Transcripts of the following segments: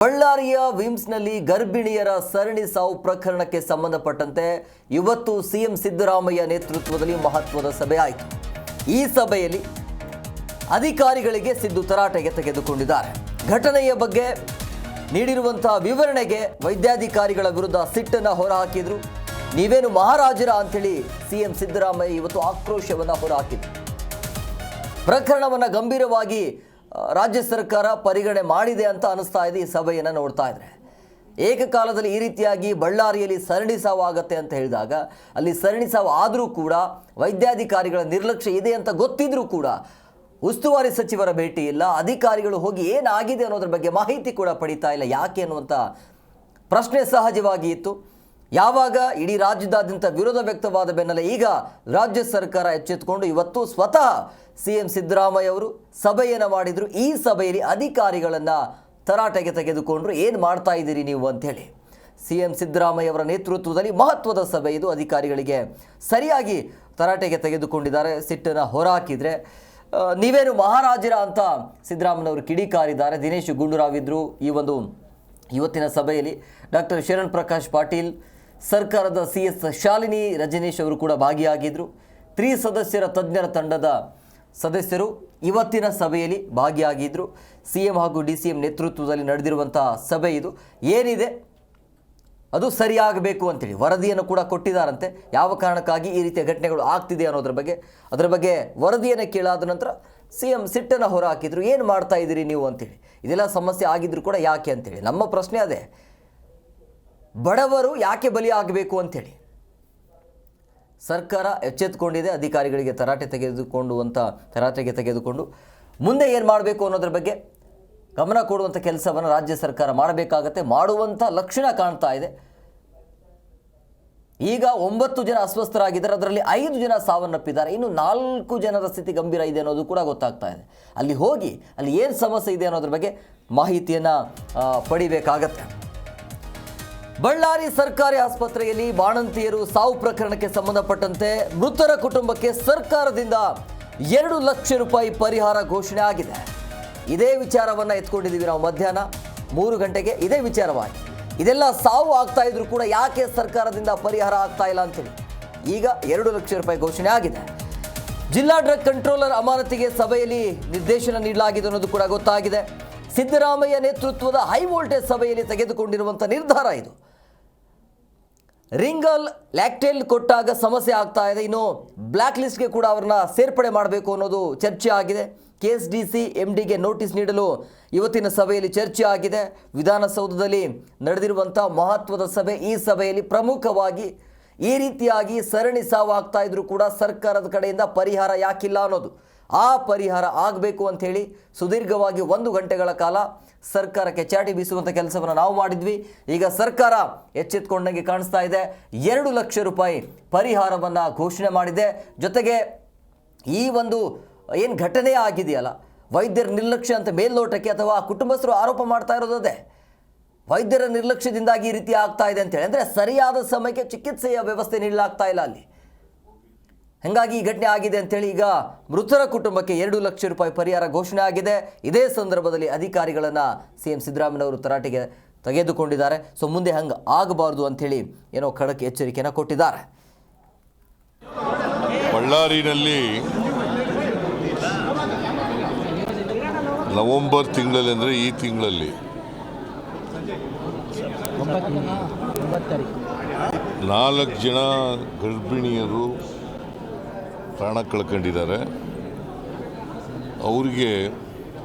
ಬಳ್ಳಾರಿಯ ವಿಮ್ಸ್ನಲ್ಲಿ ಗರ್ಭಿಣಿಯರ ಸರಣಿ ಸಾವು ಪ್ರಕರಣಕ್ಕೆ ಸಂಬಂಧಪಟ್ಟಂತೆ ಇವತ್ತು ಸಿಎಂ ಸಿದ್ದರಾಮಯ್ಯ ನೇತೃತ್ವದಲ್ಲಿ ಮಹತ್ವದ ಸಭೆ ಆಯಿತು. ಈ ಸಭೆಯಲ್ಲಿ ಅಧಿಕಾರಿಗಳಿಗೆ ಸಿದ್ದು ತರಾಟೆಗೆ ತೆಗೆದುಕೊಂಡಿದ್ದಾರೆ. ಘಟನೆಯ ಬಗ್ಗೆ ನೀಡಿರುವಂತಹ ವಿವರಣೆಗೆ ವೈದ್ಯಾಧಿಕಾರಿಗಳ ವಿರುದ್ಧ ಸಿಟ್ಟನ್ನು ಹೊರಹಾಕಿದ್ರು. ನೀವೇನು ಮಹಾರಾಜರ ಅಂತೇಳಿ ಸಿಎಂ ಸಿದ್ದರಾಮಯ್ಯ ಇವತ್ತು ಆಕ್ರೋಶವನ್ನು ಹೊರಹಾಕಿದ್ರು. ಪ್ರಕರಣವನ್ನು ಗಂಭೀರವಾಗಿ ರಾಜ್ಯ ಸರ್ಕಾರ ಪರಿಗಣನೆ ಮಾಡಿದೆ ಅಂತ ಅನಿಸ್ತಾ ಇದೆ. ಈ ಸಭೆಯನ್ನು ನೋಡ್ತಾ ಇದ್ರೆ ಏಕಕಾಲದಲ್ಲಿ ಈ ರೀತಿಯಾಗಿ ಬಳ್ಳಾರಿಯಲ್ಲಿ ಸರಣಿ ಸಾವು ಆಗುತ್ತೆ ಅಂತ ಹೇಳಿದಾಗ ಅಲ್ಲಿ ಸರಣಿ ಸಾವು ಆದರೂ ಕೂಡ ವೈದ್ಯಾಧಿಕಾರಿಗಳ ನಿರ್ಲಕ್ಷ್ಯ ಇದೆ ಅಂತ ಗೊತ್ತಿದ್ರೂ ಕೂಡ ಉಸ್ತುವಾರಿ ಸಚಿವರ ಭೇಟಿ ಇಲ್ಲ, ಅಧಿಕಾರಿಗಳು ಹೋಗಿ ಏನಾಗಿದೆ ಅನ್ನೋದ್ರ ಬಗ್ಗೆ ಮಾಹಿತಿ ಕೂಡ ಪಡೀತಾ ಇಲ್ಲ. ಯಾಕೆ ಅನ್ನುವಂಥ ಪ್ರಶ್ನೆ ಸಹಜವಾಗಿ ಇತ್ತು. ಯಾವಾಗ ಇಡೀ ರಾಜ್ಯದಾದ್ಯಂತ ವಿರೋಧ ವ್ಯಕ್ತವಾದ ಬೆನ್ನಲ್ಲೇ ಈಗ ರಾಜ್ಯ ಸರ್ಕಾರ ಎಚ್ಚೆತ್ತುಕೊಂಡು ಇವತ್ತು ಸ್ವತಃ ಸಿಎಂ ಸಿದ್ದರಾಮಯ್ಯ ಅವರು ಸಭೆಯನ್ನು ಮಾಡಿದರು. ಈ ಸಭೆಯಲ್ಲಿ ಅಧಿಕಾರಿಗಳನ್ನು ತರಾಟೆಗೆ ತೆಗೆದುಕೊಂಡ್ರು. ಏನು ಮಾಡ್ತಾ ಇದ್ದೀರಿ ನೀವು ಅಂಥೇಳಿ ಸಿಎಂ ಸಿದ್ದರಾಮಯ್ಯ ಅವರ ನೇತೃತ್ವದಲ್ಲಿ ಮಹತ್ವದ ಸಭೆ ಇದು. ಅಧಿಕಾರಿಗಳಿಗೆ ಸರಿಯಾಗಿ ತರಾಟೆಗೆ ತೆಗೆದುಕೊಂಡಿದ್ದಾರೆ. ಸಿಟ್ಟನ್ನು ಹೊರಹಾಕಿದರೆ ನೀವೇನು ಮಹಾರಾಜರ ಅಂತ ಸಿದ್ದರಾಮಯ್ಯವರು ಕಿಡಿಕಾರಿದ್ದಾರೆ. ದಿನೇಶ್ ಗುಂಡೂರಾವ್ ಇದ್ದರು ಈ ಒಂದು ಇವತ್ತಿನ ಸಭೆಯಲ್ಲಿ. ಡಾಕ್ಟರ್ ಶರಣ್ ಪ್ರಕಾಶ್ ಪಾಟೀಲ್, ಸರ್ಕಾರದ CS ಶಾಲಿನಿ ರಜನೀಶ್ ಅವರು ಕೂಡ ಭಾಗಿಯಾಗಿದ್ದರು. 3 ಸದಸ್ಯರ ತಜ್ಞರ ತಂಡದ ಸದಸ್ಯರು ಇವತ್ತಿನ ಸಭೆಯಲ್ಲಿ ಭಾಗಿಯಾಗಿದ್ದರು. CM ಹಾಗೂ DCM ನೇತೃತ್ವದಲ್ಲಿ ನಡೆದಿರುವಂಥ ಸಭೆ ಇದು. ಏನಿದೆ ಅದು ಸರಿಯಾಗಬೇಕು ಅಂತೇಳಿ ವರದಿಯನ್ನು ಕೂಡ ಕೊಟ್ಟಿದ್ದಾರಂತೆ. ಯಾವ ಕಾರಣಕ್ಕಾಗಿ ಈ ರೀತಿಯ ಘಟನೆಗಳು ಆಗ್ತಿದೆ ಅನ್ನೋದ್ರ ಬಗ್ಗೆ ವರದಿಯನ್ನು ಕೇಳಾದ ನಂತರ CM ಸಿಟ್ಟನ್ನು ಹೊರಹಾಕಿದ್ರು. ಏನು ಮಾಡ್ತಾ ಇದ್ದೀರಿ ನೀವು ಅಂತೇಳಿ. ಇದೆಲ್ಲ ಸಮಸ್ಯೆ ಆಗಿದ್ರು ಕೂಡ ಯಾಕೆ ಅಂತೇಳಿ ನಮ್ಮ ಪ್ರಶ್ನೆ ಅದೇ. ಬಡವರು ಯಾಕೆ ಬಲಿಯಾಗಬೇಕು ಅಂಥೇಳಿ ಸರ್ಕಾರ ಎಚ್ಚೆತ್ತುಕೊಂಡಿದೆ. ಅಧಿಕಾರಿಗಳಿಗೆ ತರಾಟೆಗೆ ತೆಗೆದುಕೊಂಡು ಮುಂದೆ ಏನು ಮಾಡಬೇಕು ಅನ್ನೋದ್ರ ಬಗ್ಗೆ ಗಮನ ಕೊಡುವಂಥ ಕೆಲಸವನ್ನು ರಾಜ್ಯ ಸರ್ಕಾರ ಮಾಡಬೇಕಾಗತ್ತೆ. ಮಾಡುವಂಥ ಲಕ್ಷಣ ಕಾಣ್ತಾ ಇದೆ. ಈಗ 9 ಜನ ಅಸ್ವಸ್ಥರಾಗಿದ್ದಾರೆ, ಅದರಲ್ಲಿ 5 ಜನ ಸಾವನ್ನಪ್ಪಿದ್ದಾರೆ. ಇನ್ನು 4 ಜನರ ಸ್ಥಿತಿ ಗಂಭೀರ ಇದೆ ಅನ್ನೋದು ಕೂಡ ಗೊತ್ತಾಗ್ತಾ ಇದೆ. ಅಲ್ಲಿ ಹೋಗಿ ಅಲ್ಲಿ ಏನು ಸಮಸ್ಯೆ ಇದೆ ಅನ್ನೋದ್ರ ಬಗ್ಗೆ ಮಾಹಿತಿಯನ್ನು ಪಡಿಬೇಕಾಗತ್ತೆ. ಬಳ್ಳಾರಿ ಸರ್ಕಾರಿ ಆಸ್ಪತ್ರೆಯಲ್ಲಿ ಬಾಣಂತಿಯರು ಸಾವು ಪ್ರಕರಣಕ್ಕೆ ಸಂಬಂಧಪಟ್ಟಂತೆ ಮೃತರ ಕುಟುಂಬಕ್ಕೆ ಸರ್ಕಾರದಿಂದ 2 ಲಕ್ಷ ರೂಪಾಯಿ ಪರಿಹಾರ ಘೋಷಣೆ ಆಗಿದೆ. ಇದೇ ವಿಚಾರವನ್ನು ಎತ್ಕೊಂಡಿದ್ದೀವಿ ನಾವು ಮಧ್ಯಾಹ್ನ 3 ಗಂಟೆಗೆ. ಇದೇ ವಿಚಾರವಾಗಿ ಇದೆಲ್ಲ ಸಾವು ಆಗ್ತಾ ಇದ್ರು ಕೂಡ ಯಾಕೆ ಸರ್ಕಾರದಿಂದ ಪರಿಹಾರ ಆಗ್ತಾ ಇಲ್ಲ ಅಂತೇಳಿ ಈಗ 2 ಲಕ್ಷ ರೂಪಾಯಿ ಘೋಷಣೆ ಆಗಿದೆ. ಜಿಲ್ಲಾ ಡ್ರಗ್ ಕಂಟ್ರೋಲರ್ ಅಮಾನತಿಗೆ ಸಭೆಯಲ್ಲಿ ನಿರ್ದೇಶನ ನೀಡಲಾಗಿದೆ ಅನ್ನೋದು ಕೂಡ ಗೊತ್ತಾಗಿದೆ. ಸಿದ್ದರಾಮಯ್ಯ ನೇತೃತ್ವದ ಹೈ ವೋಲ್ಟೇಜ್ ಸಭೆಯಲ್ಲಿ ತೆಗೆದುಕೊಂಡಿರುವಂಥ ನಿರ್ಧಾರ ಇದು. ರಿಂಗಲ್ ಲ್ಯಾಕ್ಟೇಲ್ ಕೊಟ್ಟಾಗ ಸಮಸ್ಯೆ ಆಗ್ತಾ ಇದೆ. ಇನ್ನು ಬ್ಲ್ಯಾಕ್ ಲಿಸ್ಟ್ಗೆ ಕೂಡ ಅವ್ರನ್ನ ಸೇರ್ಪಡೆ ಮಾಡಬೇಕು ಅನ್ನೋದು ಚರ್ಚೆ ಆಗಿದೆ. KSDC MDಗೆ ನೋಟಿಸ್ ನೀಡಲು ಇವತ್ತಿನ ಸಭೆಯಲ್ಲಿ ಚರ್ಚೆ ಆಗಿದೆ. ವಿಧಾನಸೌಧದಲ್ಲಿ ನಡೆದಿರುವಂಥ ಮಹತ್ವದ ಸಭೆ. ಈ ಸಭೆಯಲ್ಲಿ ಪ್ರಮುಖವಾಗಿ ಈ ರೀತಿಯಾಗಿ ಸರಣಿ ಸಾವು ಆಗ್ತಾ ಇದ್ರೂ ಕೂಡ ಸರ್ಕಾರದ ಕಡೆಯಿಂದ ಪರಿಹಾರ ಯಾಕಿಲ್ಲ ಅನ್ನೋದು, ಆ ಪರಿಹಾರ ಆಗಬೇಕು ಅಂಥೇಳಿ ಸುದೀರ್ಘವಾಗಿ 1 ಗಂಟೆಗಳ ಕಾಲ ಸರ್ಕಾರಕ್ಕೆ ಚಾಟಿ ಬೀಸುವಂಥ ಕೆಲಸವನ್ನು ನಾವು ಮಾಡಿದ್ವಿ. ಈಗ ಸರ್ಕಾರ ಎಚ್ಚೆತ್ತುಕೊಂಡಂಗೆ ಕಾಣಿಸ್ತಾ ಇದೆ. 2 ಲಕ್ಷ ರೂಪಾಯಿ ಪರಿಹಾರವನ್ನು ಘೋಷಣೆ ಮಾಡಿದೆ. ಜೊತೆಗೆ ಈ ಒಂದು ಏನು ಘಟನೆ ಆಗಿದೆಯಲ್ಲ, ವೈದ್ಯರ ನಿರ್ಲಕ್ಷ್ಯ ಅಂತ ಮೇಲ್ನೋಟಕ್ಕೆ ಅಥವಾ ಕುಟುಂಬಸ್ಥರು ಆರೋಪ ಮಾಡ್ತಾ ಇರೋದೇ ವೈದ್ಯರ ನಿರ್ಲಕ್ಷ್ಯದಿಂದಾಗಿ ಈ ರೀತಿ ಆಗ್ತಾ ಇದೆ ಅಂತೇಳಿ. ಅಂದರೆ ಸರಿಯಾದ ಸಮಯಕ್ಕೆ ಚಿಕಿತ್ಸೆಯ ವ್ಯವಸ್ಥೆ ನೀಡಲಾಗ್ತಾ ಇಲ್ಲ ಅಲ್ಲಿ, ಹಾಗಾಗಿ ಈ ಘಟನೆ ಆಗಿದೆ ಅಂತೇಳಿ ಈಗ ಮೃತರ ಕುಟುಂಬಕ್ಕೆ 2 ಲಕ್ಷ ರೂಪಾಯಿ ಪರಿಹಾರ ಘೋಷಣೆ ಆಗಿದೆ. ಇದೇ ಸಂದರ್ಭದಲ್ಲಿ ಅಧಿಕಾರಿಗಳನ್ನು CM ಸಿದ್ದರಾಮಯ್ಯವರು ತರಾಟೆಗೆ ತೆಗೆದುಕೊಂಡಿದ್ದಾರೆ. ಸೊ ಮುಂದೆ ಹಂಗೆ ಆಗಬಾರ್ದು ಅಂಥೇಳಿ ಏನೋ ಖಡಕ್ ಎಚ್ಚರಿಕೆಯನ್ನು ಕೊಟ್ಟಿದ್ದಾರೆ. ಬಳ್ಳಾರಿನಲ್ಲಿ ನವೆಂಬರ್ ತಿಂಗಳಲ್ಲಿ, ಅಂದರೆ ಈ ತಿಂಗಳಲ್ಲಿ 4 ಜನ ಗರ್ಭಿಣಿಯರು ಪ್ರಾಣ ಕಳ್ಕೊಂಡಿದ್ದಾರೆ. ಅವರಿಗೆ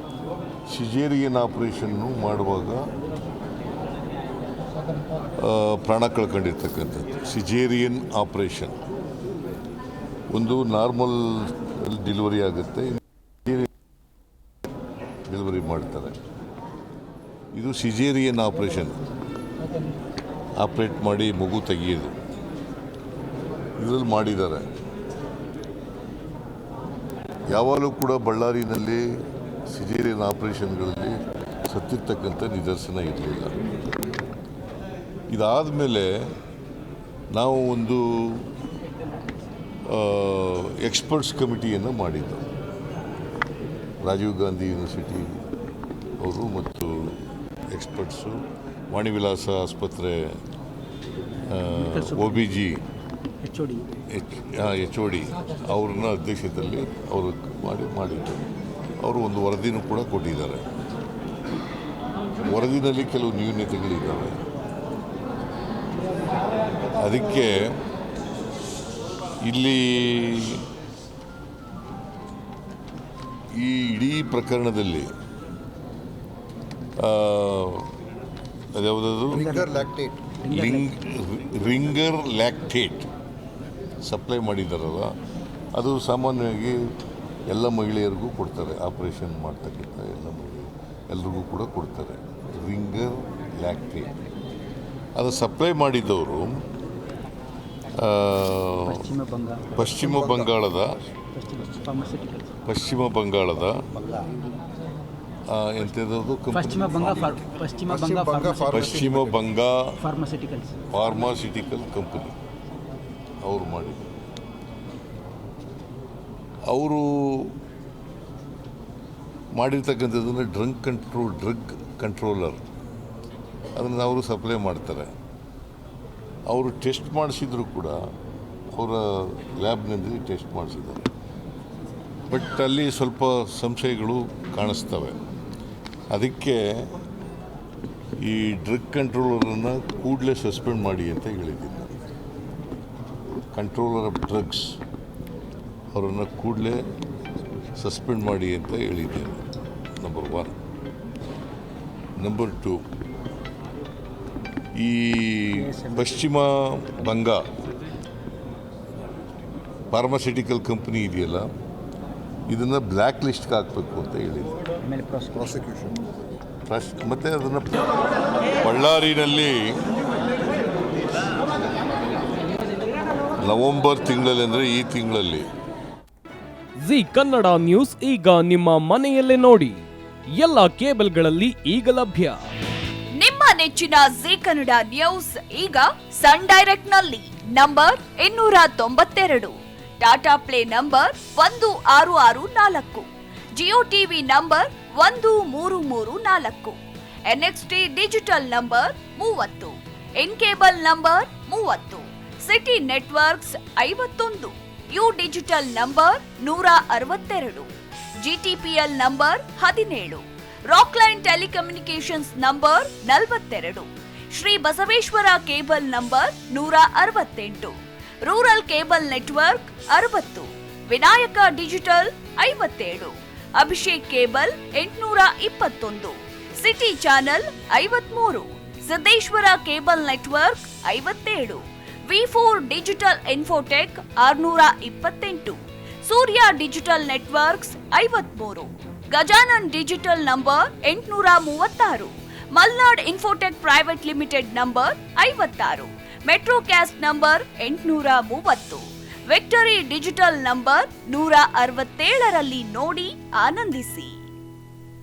ಸಿಜೇರಿಯನ್ ಆಪರೇಷನ್ನು ಮಾಡುವಾಗ ಪ್ರಾಣ ಕಳ್ಕೊಂಡಿರ್ತಕ್ಕಂಥದ್ದು. ಸಿಜೇರಿಯನ್ ಆಪರೇಷನ್ ಒಂದು ನಾರ್ಮಲ್ ಡೆಲಿವರಿ ಆಗುತ್ತೆ, ಡೆಲಿವರಿ ಮಾಡ್ತಾರೆ. ಇದು ಸಿಜೇರಿಯನ್ ಆಪರೇಷನ್, ಆಪ್ರೇಟ್ ಮಾಡಿ ಮಗು ತೆಗೆಯೋದು, ಇದರಲ್ಲಿ ಮಾಡಿದ್ದಾರೆ. ಯಾವಾಗಲೂ ಕೂಡ ಬಳ್ಳಾರಿನಲ್ಲಿ ಸಿಜೇರಿಯನ್ ಆಪರೇಷನ್ಗಳಲ್ಲಿ ಸತ್ತಿರ್ತಕ್ಕಂಥ ನಿದರ್ಶನ ಇರಲಿಲ್ಲ. ಇದಾದ ಮೇಲೆ ನಾವು ಒಂದು ಎಕ್ಸ್ಪರ್ಟ್ಸ್ ಕಮಿಟಿಯನ್ನು ಮಾಡಿದ್ದು. ರಾಜೀವ್ ಗಾಂಧಿ ಯೂನಿವರ್ಸಿಟಿ ಅವರು ಮತ್ತು ಎಕ್ಸ್ಪರ್ಟ್ಸು, ವಾಣಿವಿಲಾಸ ಆಸ್ಪತ್ರೆ OBG HOD ಅವ್ರನ್ನ ಅಧ್ಯಕ್ಷತೆಯಲ್ಲಿ ಅವರು ಮಾಡಿದ್ದಾರೆ. ಅವರು ಒಂದು ವರದಿನೂ ಕೂಡ ಕೊಟ್ಟಿದ್ದಾರೆ. ವರದಿನಲ್ಲಿ ಕೆಲವು ನ್ಯೂನತೆಗಳಿದ್ದಾವೆ. ಅದಕ್ಕೆ ಇಲ್ಲಿ ಈ ಇಡೀ ಪ್ರಕರಣದಲ್ಲಿ ಅದ್ಯಾವುದಾದ್ರು ರಿಂಗರ್ ಲ್ಯಾಕ್ಟೇಟ್ ಸಪ್ಲೈ ಮಾಡಿದ್ದಾರಲ್ಲ, ಅದು ಸಾಮಾನ್ಯವಾಗಿ ಎಲ್ಲ ಮಹಿಳೆಯರಿಗೂ ಕೊಡ್ತಾರೆ. ಆಪರೇಷನ್ ಮಾಡ್ತಕ್ಕಂಥ ಎಲ್ರಿಗೂ ಕೂಡ ಕೊಡ್ತಾರೆ ರಿಂಗರ್ ಲ್ಯಾಕ್ಟೇಟ್. ಅದು ಸಪ್ಲೈ ಮಾಡಿದ್ದವರು ಪಶ್ಚಿಮ ಬಂಗಾಳದ ಎಂಥದ್ದು ಪಶ್ಚಿಮ ಬಂಗ ಫಾರ್ಮಾಸ್ಯೂಟಿಕಲ್ ಕಂಪನಿ ಅವರು ಮಾಡಿದರು. ಅವರು ಮಾಡಿರ್ತಕ್ಕಂಥದ್ದನ್ನು ಡ್ರಗ್ ಕಂಟ್ರೋಲರ್ ಅದನ್ನು ಅವರು ಸಪ್ಲೈ ಮಾಡ್ತಾರೆ. ಅವರು ಟೆಸ್ಟ್ ಮಾಡಿಸಿದ್ರು ಕೂಡ ಅವರ ಲ್ಯಾಬ್ನಲ್ಲಿ ಟೆಸ್ಟ್ ಮಾಡಿಸಿದ್ದಾರೆ. ಬಟ್ ಅಲ್ಲಿ ಸ್ವಲ್ಪ ಸಂಶಯಗಳು ಕಾಣಿಸ್ತವೆ. ಅದಕ್ಕೆ ಈ ಡ್ರಗ್ ಕಂಟ್ರೋಲರನ್ನು ಕೂಡಲೇ ಸಸ್ಪೆಂಡ್ ಮಾಡಿ ಅಂತ ಹೇಳಿದ್ದೀನಿ. ಕಂಟ್ರೋಲರ್ ಆಫ್ ಡ್ರಗ್ಸ್ ಅವರನ್ನು ಕೂಡಲೇ ಸಸ್ಪೆಂಡ್ ಮಾಡಿ ಅಂತ ಹೇಳಿದ್ದೇನೆ. ನಂಬರ್ 1. ನಂಬರ್ 2, ಈ ಪಶ್ಚಿಮ ಬಂಗ ಫಾರ್ಮಾಸ್ಯೂಟಿಕಲ್ ಕಂಪನಿ ಇದೆಯಲ್ಲ, ಇದನ್ನು ಬ್ಲ್ಯಾಕ್ ಲಿಸ್ಟ್ಗೆ ಹಾಕಬೇಕು ಅಂತ ಹೇಳಿದೆ. ಮತ್ತು ಅದನ್ನು ಬಳ್ಳಾರಿನಲ್ಲಿ ನವೆಂಬರ್ ತಿಂಗಳಲ್ಲಿ, ಅಂದರೆ ಈ ತಿಂಗಳಲ್ಲಿ ಜಿ ಕನ್ನಡ ನ್ಯೂಸ್ ಈಗ ನಿಮ್ಮ ಮನೆಯಲ್ಲೇ ನೋಡಿ. ಎಲ್ಲ ಕೇಬಲ್ಗಳಲ್ಲಿ ಈಗ ಲಭ್ಯ. ನಿಮ್ಮ ನೆಚ್ಚಿನ ಜಿ ಕನ್ನಡ ನ್ಯೂಸ್ ಈಗ ಸನ್ ಡೈರೆಕ್ಟ್ ನಲ್ಲಿ number 292, Tata play number 1664, Jio TV number 1334, NXT digital number 30, in cable number 30, city networks 51, U digital number 162, GTPL number 17, Rockline telecommunications number 42, Shri Basaveshwara cable number 168, rural cable network 60, Vinayaka digital 57, Abhishek cable 821, city channel 53, Siddeshwara cable network 57, V4 digital Infotech 628, Surya digital networks 53, Gajanan digital number 836, Malnad Infotech private limited number 56, Metrocast number 830, Victory digital number 167ರಲ್ಲಿ ನೋಡಿ ಆನಂದಿಸಿ.